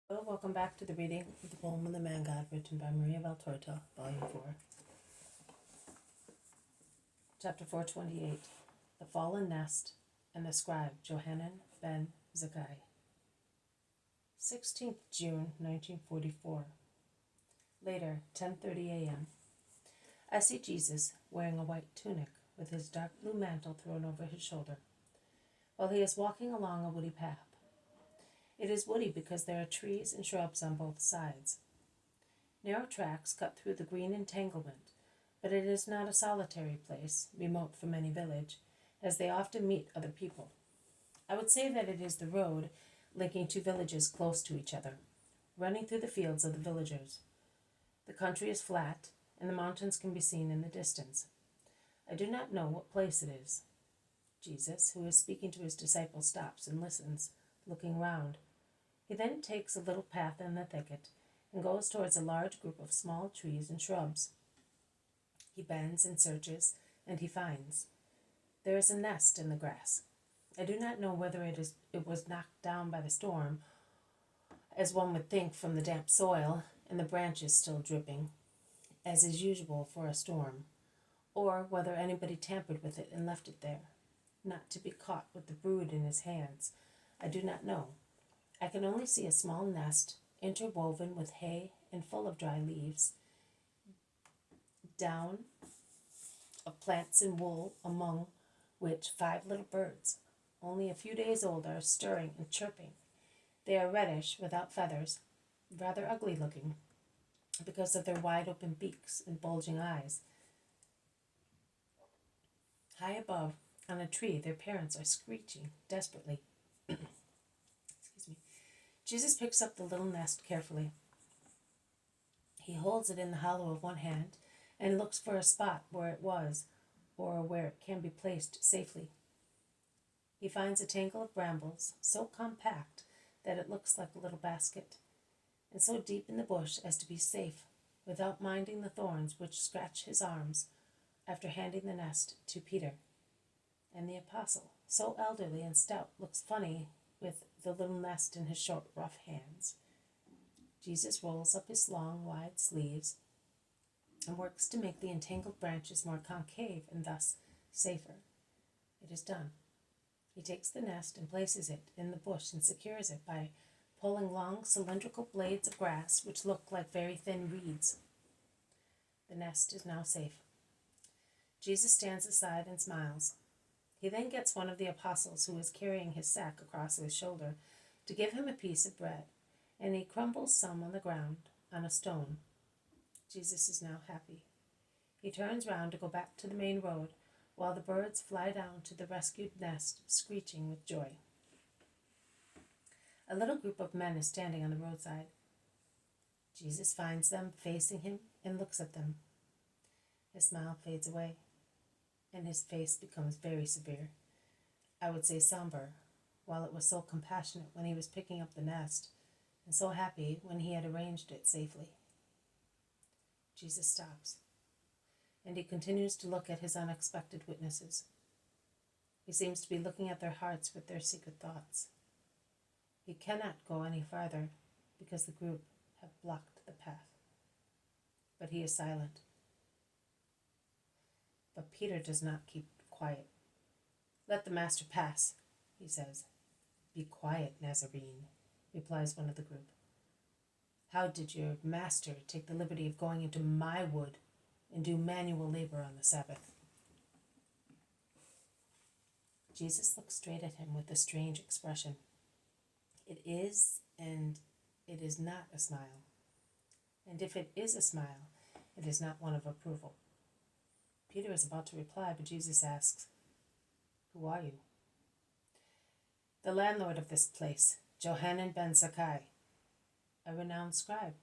Hello, welcome back to the reading of the poem of the Man God, written by Maria Valtorta, Volume 4. Chapter 428, The Fallen Nest and the Scribe, Johanan ben Zaccai. 16th June, 1944. Later, 10:30 a.m. I see Jesus wearing a white tunic with his dark blue mantle thrown over his shoulder, while he is walking along a woody path. It is woody because there are trees and shrubs on both sides. Narrow tracks cut through the green entanglement, but it is not a solitary place, remote from any village, as they often meet other people. I would say that it is the road linking two villages close to each other, running through the fields of the villagers. The country is flat, and the mountains can be seen in the distance. I do not know what place it is. Jesus, who is speaking to his disciples, stops and listens, looking round. He then takes a little path in the thicket and goes towards a large group of small trees and shrubs. He bends and searches, and he finds. There is a nest in the grass. I do not know whether it was knocked down by the storm, as one would think from the damp soil and the branches still dripping, as is usual for a storm, or whether anybody tampered with it and left it there, not to be caught with the brood in his hands. I do not know. I can only see a small nest, interwoven with hay and full of dry leaves, down of plants and wool, among which 5 little birds, only a few days old, are stirring and chirping. They are reddish, without feathers, rather ugly looking, because of their wide open beaks and bulging eyes. High above, on a tree, their parents are screeching desperately. Jesus picks up the little nest carefully. He holds it in the hollow of one hand and looks for a spot where it was, or where it can be placed safely. He finds a tangle of brambles, so compact that it looks like a little basket, and so deep in the bush as to be safe, without minding the thorns which scratch his arms, after handing the nest to Peter. And the apostle, so elderly and stout, looks funny with the little nest in his short, rough hands. Jesus rolls up his long, wide sleeves and works to make the entangled branches more concave and thus safer. It is done. He takes the nest and places it in the bush and secures it by pulling long cylindrical blades of grass which look like very thin reeds. The nest is now safe. Jesus stands aside and smiles. He then gets one of the apostles who is carrying his sack across his shoulder to give him a piece of bread, and he crumbles some on the ground on a stone. Jesus is now happy. He turns round to go back to the main road, while the birds fly down to the rescued nest, screeching with joy. A little group of men is standing on the roadside. Jesus finds them facing him and looks at them. His smile fades away, and his face becomes very severe. I would say somber, while it was so compassionate when he was picking up the nest, and so happy when he had arranged it safely. Jesus stops, and he continues to look at his unexpected witnesses. He seems to be looking at their hearts with their secret thoughts. He cannot go any farther, because the group have blocked the path. But he is silent. But Peter does not keep quiet. "Let the master pass," he says. "Be quiet, Nazarene," replies one of the group. "How did your master take the liberty of going into my wood and do manual labor on the Sabbath?" Jesus looks straight at him with a strange expression. It is and it is not a smile. And if it is a smile, it is not one of approval. Peter is about to reply, but Jesus asks, "Who are you?" "The landlord of this place, Johanan ben Zaccai, a renowned scribe.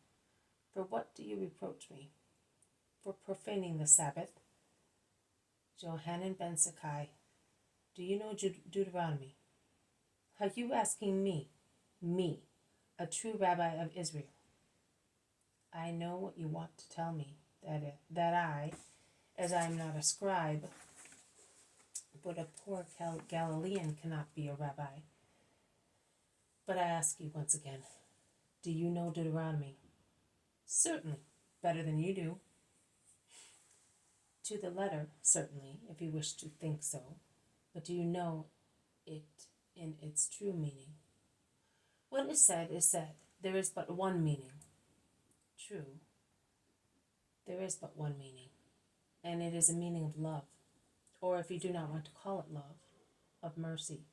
For what do you reproach me? For profaning the Sabbath?" "Johanan ben Zaccai, do you know Deuteronomy? Are you asking me, a true rabbi of Israel? I know what you want to tell me, that I, as I am not a scribe, but a poor Galilean, cannot be a rabbi. But I ask you once again, Do you know Deuteronomy? Certainly, better than you do. To the letter, certainly, if you wish to think so. But do you know it in its true meaning? What is said is said. There is but one meaning. True. There is but one meaning, and it is a meaning of love, or if you do not want to call it love, of mercy,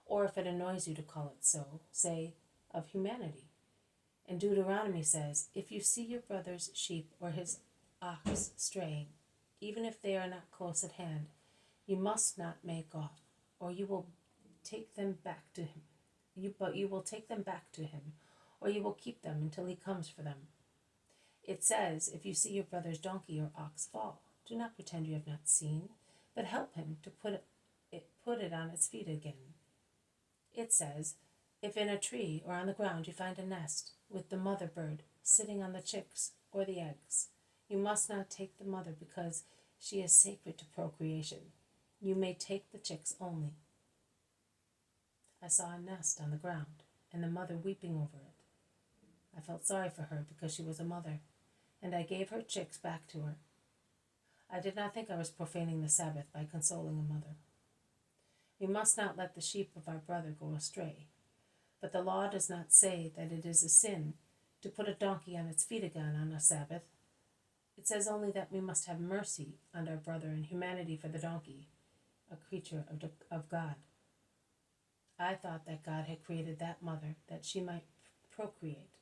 or if it annoys you to call it so, say, of humanity. And Deuteronomy says, if you see your brother's sheep or his ox straying, even if they are not close at hand, you must not make off, or you will take them back to him. You will take them back to him, or you will keep them until he comes for them. It says, if you see your brother's donkey or ox fall, do not pretend you have not seen, but help him to put it on its feet again. It says, if in a tree or on the ground you find a nest with the mother bird sitting on the chicks or the eggs, you must not take the mother because she is sacred to procreation. You may take the chicks only. I saw a nest on the ground and the mother weeping over it. I felt sorry for her because she was a mother, and I gave her chicks back to her. I did not think I was profaning the Sabbath by consoling a mother. We must not let the sheep of our brother go astray, but the law does not say that it is a sin to put a donkey on its feet again on a Sabbath. It says only that we must have mercy on our brother and humanity for the donkey, a creature of God. I thought that God had created that mother that she might procreate,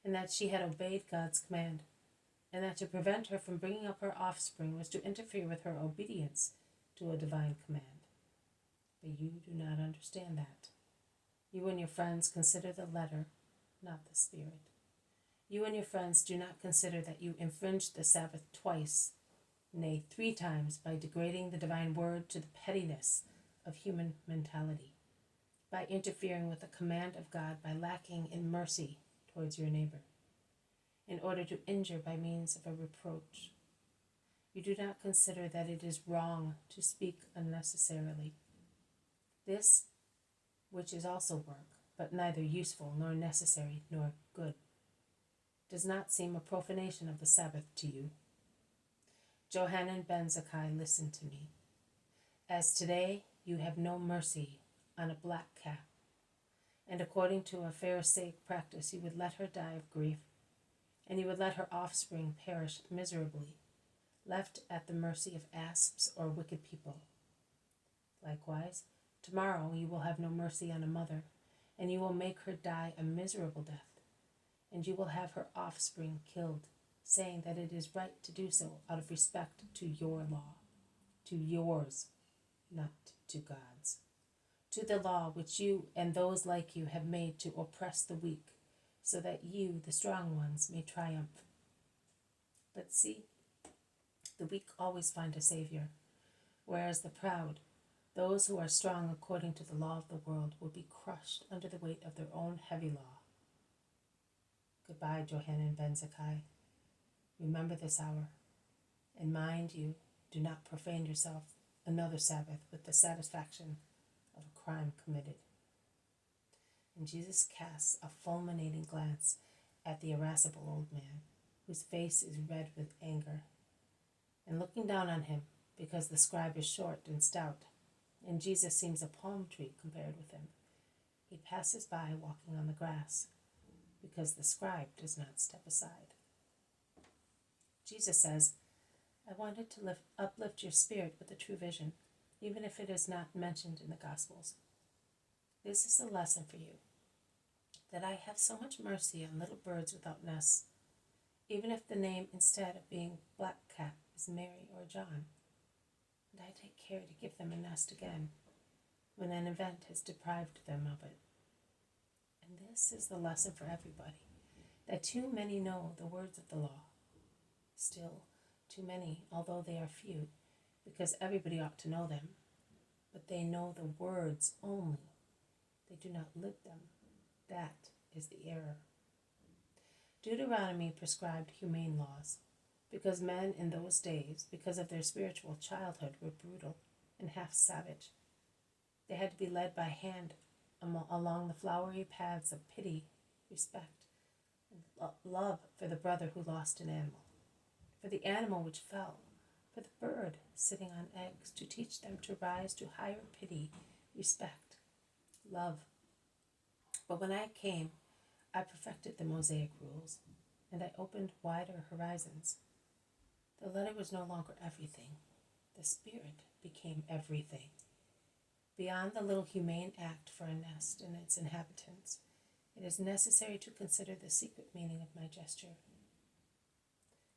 and that she had obeyed God's command, and that to prevent her from bringing up her offspring was to interfere with her obedience to a divine command. But you do not understand that. You and your friends consider the letter, not the spirit. You and your friends do not consider that you infringed the Sabbath twice, nay, 3 times, by degrading the divine word to the pettiness of human mentality, by interfering with the command of God, by lacking in mercy towards your neighbor, in order to injure by means of a reproach. You do not consider that it is wrong to speak unnecessarily. This, which is also work, but neither useful nor necessary nor good, does not seem a profanation of the Sabbath to you. Johanan ben Zaccai, listen to me. As today you have no mercy on a black calf, and according to a Pharisaic practice you would let her die of grief, and you would let her offspring perish miserably, left at the mercy of asps or wicked people. Likewise, tomorrow you will have no mercy on a mother, and you will make her die a miserable death, and you will have her offspring killed, saying that it is right to do so out of respect to your law, to yours, not to God's, to the law which you and those like you have made to oppress the weak, so that you, the strong ones, may triumph. But see, the weak always find a savior, whereas the proud, those who are strong according to the law of the world, will be crushed under the weight of their own heavy law. Goodbye, Johanan ben Zaccai. Remember this hour, and mind you, do not profane yourself another Sabbath with the satisfaction of a crime committed. And Jesus casts a fulminating glance at the irascible old man, whose face is red with anger, and looking down on him, because the scribe is short and stout, and Jesus seems a palm tree compared with him, he passes by walking on the grass, because the scribe does not step aside. Jesus says, I wanted to uplift your spirit with a true vision, even if it is not mentioned in the Gospels. This is a lesson for you, that I have so much mercy on little birds without nests, even if the name instead of being black cat is Mary or John, and I take care to give them a nest again when an event has deprived them of it. And this is the lesson for everybody, that too many know the words of the law. Still, too many, although they are few, because everybody ought to know them, but they know the words only. They do not live them. That is the error. Deuteronomy prescribed humane laws, because men in those days, because of their spiritual childhood, were brutal and half savage. They had to be led by hand along the flowery paths of pity, respect, and love for the brother who lost an animal, for the animal which fell, for the bird sitting on eggs, to teach them to rise to higher pity, respect, love. But when I came, I perfected the Mosaic rules, and I opened wider horizons. The letter was no longer everything. The spirit became everything. Beyond the little humane act for a nest and its inhabitants, it is necessary to consider the secret meaning of my gesture.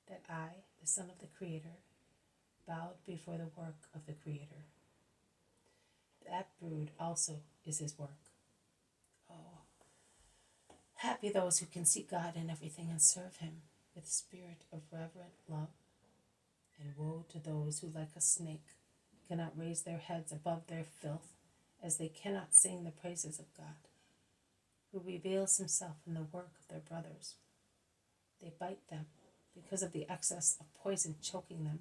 That I, the Son of the Creator, bowed before the work of the Creator. That brood also is his work. Oh, happy those who can see God in everything and serve him with a spirit of reverent love. And woe to those who, like a snake, cannot raise their heads above their filth, as they cannot sing the praises of God, who reveals himself in the work of their brothers. They bite them because of the excess of poison choking them.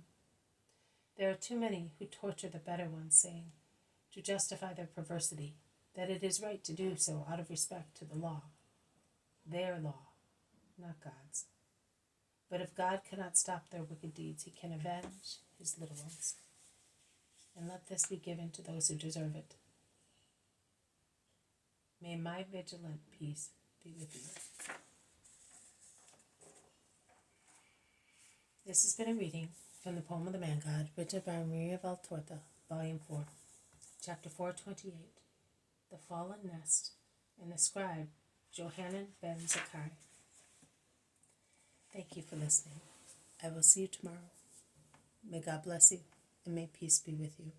There are too many who torture the better ones, saying, to justify their perversity, that it is right to do so out of respect to the law. Their law, not God's. But if God cannot stop their wicked deeds, he can avenge his little ones. And let this be given to those who deserve it. May my vigilant peace be with you. This has been a reading from the poem of the Man God, written by Maria Valtorta, Volume 4, Chapter 428, The Fallen Nest, and the Scribe, Johanan ben Zaccai. Thank you for listening. I will see you tomorrow. May God bless you, and may peace be with you.